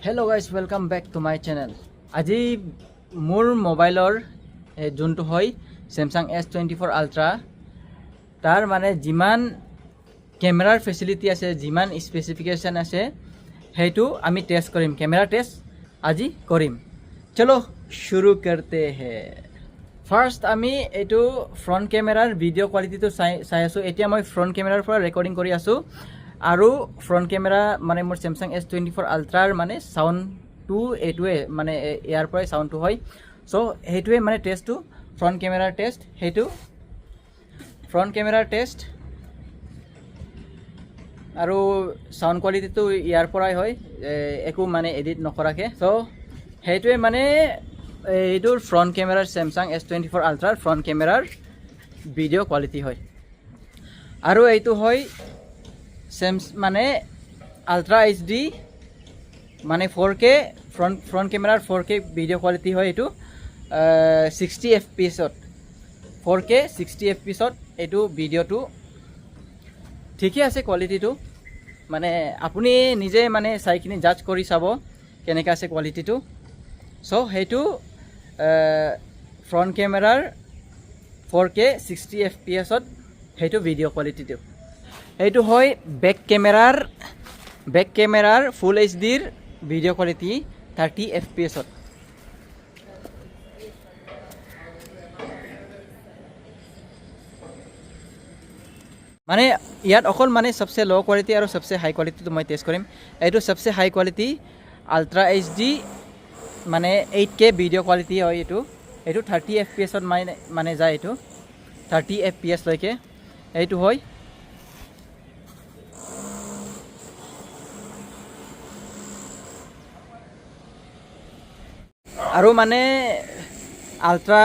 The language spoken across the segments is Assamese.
Hello guys, welcome back to my channel. আজি মোৰ মোবাইলৰ যোনটো হয় Samsung S24 Ultra তাৰ মানে যিমান ক্যামেৰাৰ ফেসিলিটি আছে যিমান স্পেসিফিকেশন আছে হেতু আমি টেস্ট কৰিম ক্যামেৰা টেস্ট আজি কৰিম চলো শুৰু কৰতে हैं ফাৰ্স্ট আমি এটো ফ্ৰন্ট ক্যামেৰাৰ ভিডিও কোৱালিটিটো চাই আছো এতিয়া মই ফ্ৰন্ট ক্যামেৰাৰ পৰা ৰেকৰ্ডিং কৰি আছো আৰু ফ্ৰন্ট ক্যামেৰা মানে মোৰ Samsung S24 Ultra মানে সাউন্ডটো এটোৱে মানে ইয়াৰ পৰা সাউন্ডটো হয় সো হেতুৱে মানে টেষ্টটো ফ্ৰন্ট ক্যামেৰাৰ টেষ্ট হেতু ফ্ৰন্ট ক্যামেৰাৰ টেষ্ট আৰু সাউন্ড কোৱালিটিটো ইয়াৰ পৰাই হয় একো মানে এডিট নকৰাকে সো হেতুৱে মানে এইটোৰ ফ্ৰন্ট ক্যামেৰাৰ Samsung S24 Ultra ফ্ৰন্ট ক্যামেৰাৰ ভিডিও কোৱালিটি হয় আৰু এইটো হয় মানে Ultra HD মানে 4K ফ্রন্ট ক্যামেরার 4K ভিডিও কোয়ালিটি হয় এটো 60 fps 4K 60 fps এটো ভিডিওটো ঠিকই আছে কোয়ালিটিটো মানে আপুনি নিজে মানে চাইকিনি জাজ কৰি চাব কেনেকা আছে কোয়ালিটিটো সো হেতু ফ্রন্ট ক্যামেরার 4K 60 fps হেতু ভিডিও কোয়ালিটিটো এইটো হয় ব্যাক ক্যামেরার ফুল এইচডিৰ ভিডিও কোয়ালিটি 30 fps মানে ইয়াত অকল মানে সবচে লো কোয়ালিটি আৰু সবচে হাই কোয়ালিটিটো মই টেস্ট কৰিম এইটো সবচে হাই কোয়ালিটি আলট্রা এইচডি মানে 8K ভিডিও কোয়ালিটি হয় এইটো 30 fps মানে যায় এইটো 30 fps লৈকে এইটো হয় আৰু মানে আলট্ৰা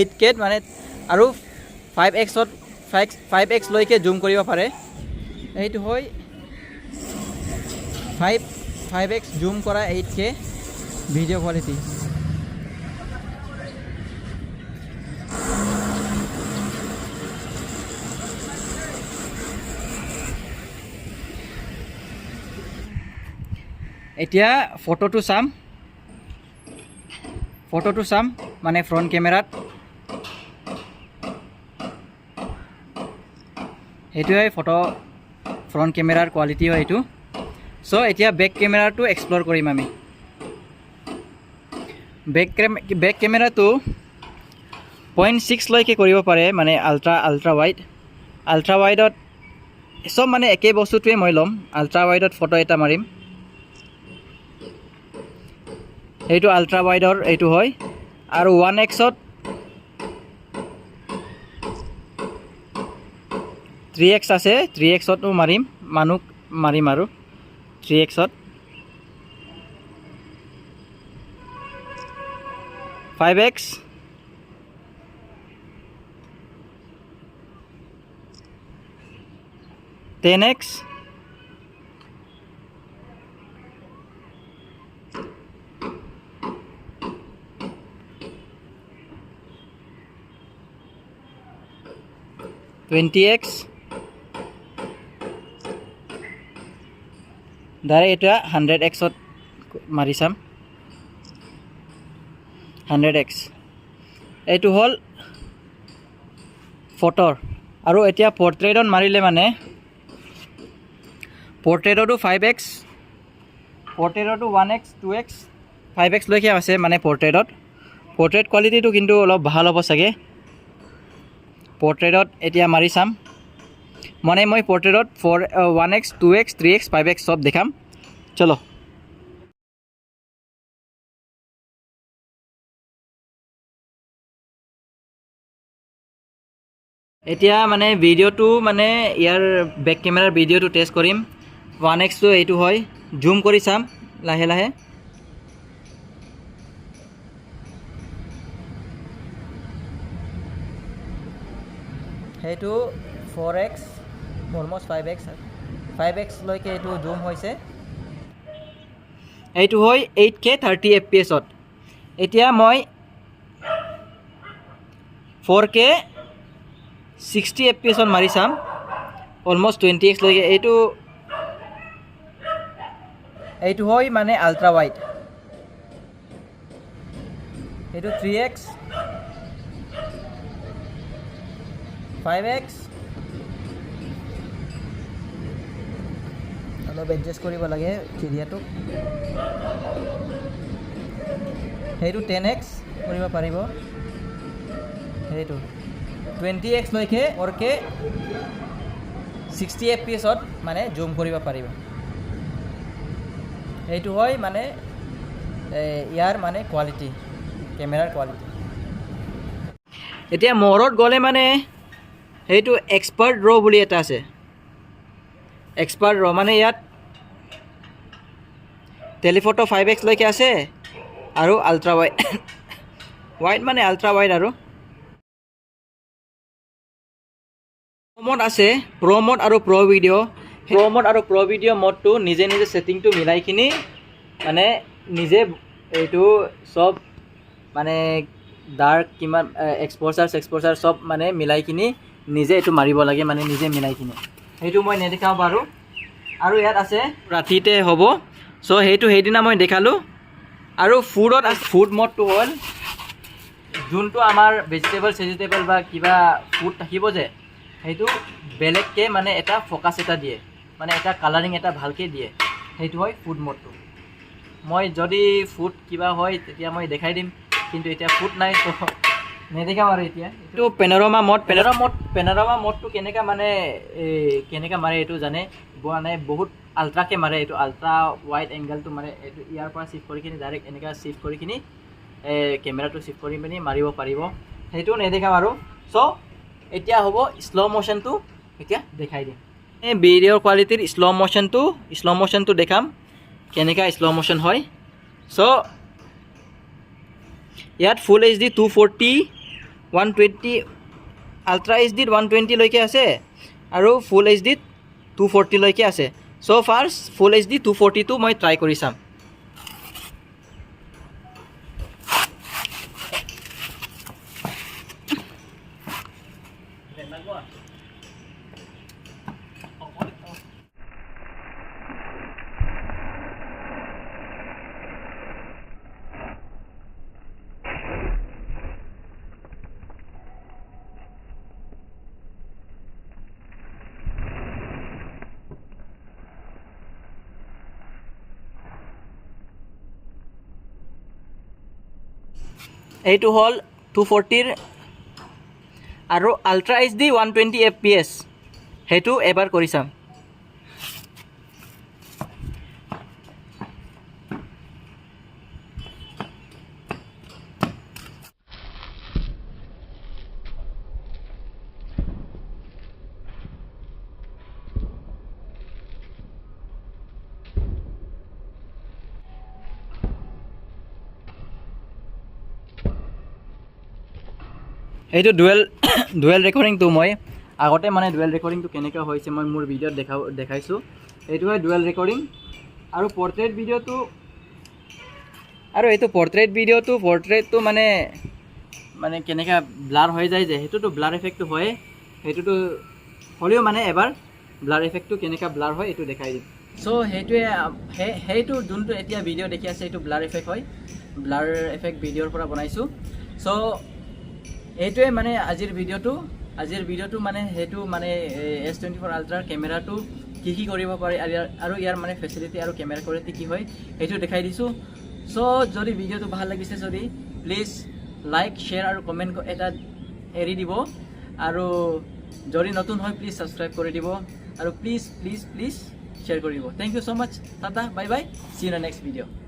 8K মানে আৰু 5x লৈকে জুম কৰিব পাৰে এইটো হয় 5x জুম কৰা 8K ভিডিও কোৱালিটি এতিয়া ফটোটো চাম মানে ফ্ৰন্ট ক্যামেৰাত এইটোৱে ফটো ফ্ৰন্ট ক্যামেৰাৰ কোয়ালিটি হয় এইটো সো এতিয়া ব্যাক ক্যামেৰাটো এক্সপ্লোৰ কৰিম আমি ব্যাক ক্যামেৰাটো 0.6 লৈকে কৰিব পাৰে মানে আলট্ৰা ওয়াইডত সব মানে একে বস্তুটোৱে মই লম আলট্ৰা ওয়াইডত ফটো এটা মাৰিম এইটো আলট্ৰা ওয়াইডৰ এইটো হয় আৰু 1x ত 3x আছে 3x তো মাৰিম আৰু 3x ত 5x 10x 20x ডাইৰেক্ট এটা 100x মাৰি চাম 100x এইটো হল ফটোৰ আৰু এতিয়া পোৰ্ট্ৰেটত মাৰিলে মানে পোৰ্ট্ৰেটতো 5x পোৰ্ট্ৰেটতো 1x 2x 5x লৈকে আছে মানে পোৰ্ট্ৰেট কোৱালিটিটো কিন্তু অলপ ভাল হ'ব চাগে পোৰ্ট্ৰেটত এতিয়া মাৰি চাম মানে মই পোর্ট্রেটত 1x 2x 3x 5x সব দেখাম চলো এতিয়া মানে ভিডিওটো মানে ইয়াৰ ব্যাক ক্যামেৰাৰ ভিডিওটো টেস্ট কৰিম 1x তো এইটো হয় জুম কৰি চাম লাহে হেতু 4x অলমোস্ট 5x লৈকে এইটো জুম হৈছে এইটো হয় 8K 30 fps এতিয়া মই 4K 60 fps মাৰি চাম অলমোস্ট 20x লৈকে এইটো এইটো হয় মানে আল্ট্ৰা ৱাইড, এইটো 3x 5x অলপ এডজাষ্ট কৰিব লাগে এৰিয়াটো। সেইটো 10x কৰিব পাৰিব, সেইটো 20x লৈকে ওৰকে 60 fps মানে জুম কৰিব পাৰিব। এইটো হয় মানে ইয়াৰ মানে কোৱালিটি, কেমেৰাৰ কোৱালিটি। এতিয়া মোৰত গ'লে মানে সেইটো এক্সপাৰ্ট ৰ বুলি এটা আছে, এক্সপাৰ্ট ৰ মানে ইয়াত টেলিফটো 5x লৈকে আছে আৰু আল্ট্ৰা ৱাইড ৱাইড মানে আল্ট্ৰা ৱাইড আৰু মোড আছে প্ৰ' মোড আৰু প্ৰ' ভিডিঅ' মোডটো নিজে ছেটিংটো মিলাই কিনি মানে নিজে এইটো চব মানে ডাৰ্ক কিমান এক্সপ'জাৰ চব মানে মিলাই কিনি নিজে এইটো মাৰিব লাগে, মানে নিজে মিলাই কিনি। সেইটো মই নেদেখাওঁ বাৰু। আৰু ইয়াত আছে ৰাতিতে হ'ব, চ' সেইটো সেইদিনা মই দেখালোঁ। আৰু ফুড মোডটো হ'ল যোনটো আমাৰ ভেজিটেবল বা কিবা ফুড থাকিব যে সেইটো বেলেগকৈ মানে এটা ফ'কাছ এটা দিয়ে, মানে এটা কালাৰিং এটা ভালকৈ দিয়ে, সেইটো হয় ফুড মোডটো। মই যদি ফুড কিবা হয় তেতিয়া মই দেখাই দিম, কিন্তু এতিয়া ফুড নাই তো নেদেখাম আৰু এতিয়া। এইটো পেন'ৰামা মোডটো কেনেকৈ মানে কেনেকৈ মাৰে এইটো জানে, মানে বহুত আল্ট্ৰাকৈ মাৰে, এইটো আল্ট্ৰা ৱাইড এংগেলটো মাৰে। এইটো ইয়াৰ পৰা চিফ্ট কৰি কিনি ডাইৰেক্ট এনেকৈ চিফ্ট কৰি কিনি কেমেৰাটো চিফ্ট কৰি পিনি মাৰিব পাৰিব, সেইটো নেদেখাম আৰু। চ' এতিয়া হ'ব শ্ল' মোশ্যনটো এতিয়া দেখাই দিম। এই ভিডিঅ'ৰ কোৱালিটিৰ শ্ল' মোশ্যনটো দেখাম কেনেকৈ শ্ল' মোশ্যন হয়। চ' ইয়াত ফুল HD 240 120 আল্ট্ৰা HD 120 লৈকে আছে আৰু ফুল HD 240 লৈকে আছে। চ' ফাৰ্ষ্ট ফুল HD 240টো মই ট্ৰাই কৰি চাম। এইটো হ'ল 240 আৰু আল্ট্ৰা HD 120 fps, সেইটো এবাৰ কৰি চাম। এইটো ডুৱেল ৰেকৰ্ডিংটো মই আগতে মানে ডুৱেল ৰেকৰ্ডিংটো কেনেকৈ হৈছে মই মোৰ ভিডিঅ'ত দেখাইছোঁ। এইটো হয় ডুৱেল ৰেকৰ্ডিং। আৰু পৰ্ট্ৰেইট ভিডিঅ'টো মানে কেনেকৈ ব্লাৰ হৈ যায় যে সেইটোতো ব্লাৰ এফেক্টটো হয়, সেইটোতো হ'লেও মানে এবাৰ ব্লাৰ এফেক্টটো কেনেকৈ ব্লাৰ হয় এইটো দেখাই দিম। চ' সেইটো যোনটো এতিয়া ভিডিঅ' দেখি আছে এইটো ব্লাৰ এফেক্ট হয়, ব্লাৰ এফেক্ট ভিডিঅ'ৰ পৰা বনাইছোঁ। চ' এইটোৱে মানে আজিৰ ভিডিঅ'টো মানে সেইটো মানে S24 আল্ট্ৰাৰ কেমেৰাটো কি কৰিব পাৰি আৰু ইয়াৰ মানে ফেচিলিটি আৰু কেমেৰা কোৱালিটি কি হয় সেইটো দেখাই দিছোঁ। চ' যদি ভিডিঅ'টো ভাল লাগিছে যদি প্লিজ লাইক শ্বেয়াৰ আৰু কমেণ্ট এটা এৰি দিব, আৰু যদি নতুন হয় প্লিজ ছাবস্ক্ৰাইব কৰি দিব, আৰু প্লিজ শ্বেয়াৰ কৰি দিব। Thank you so' much, tata, bye bye, see you in the next video'.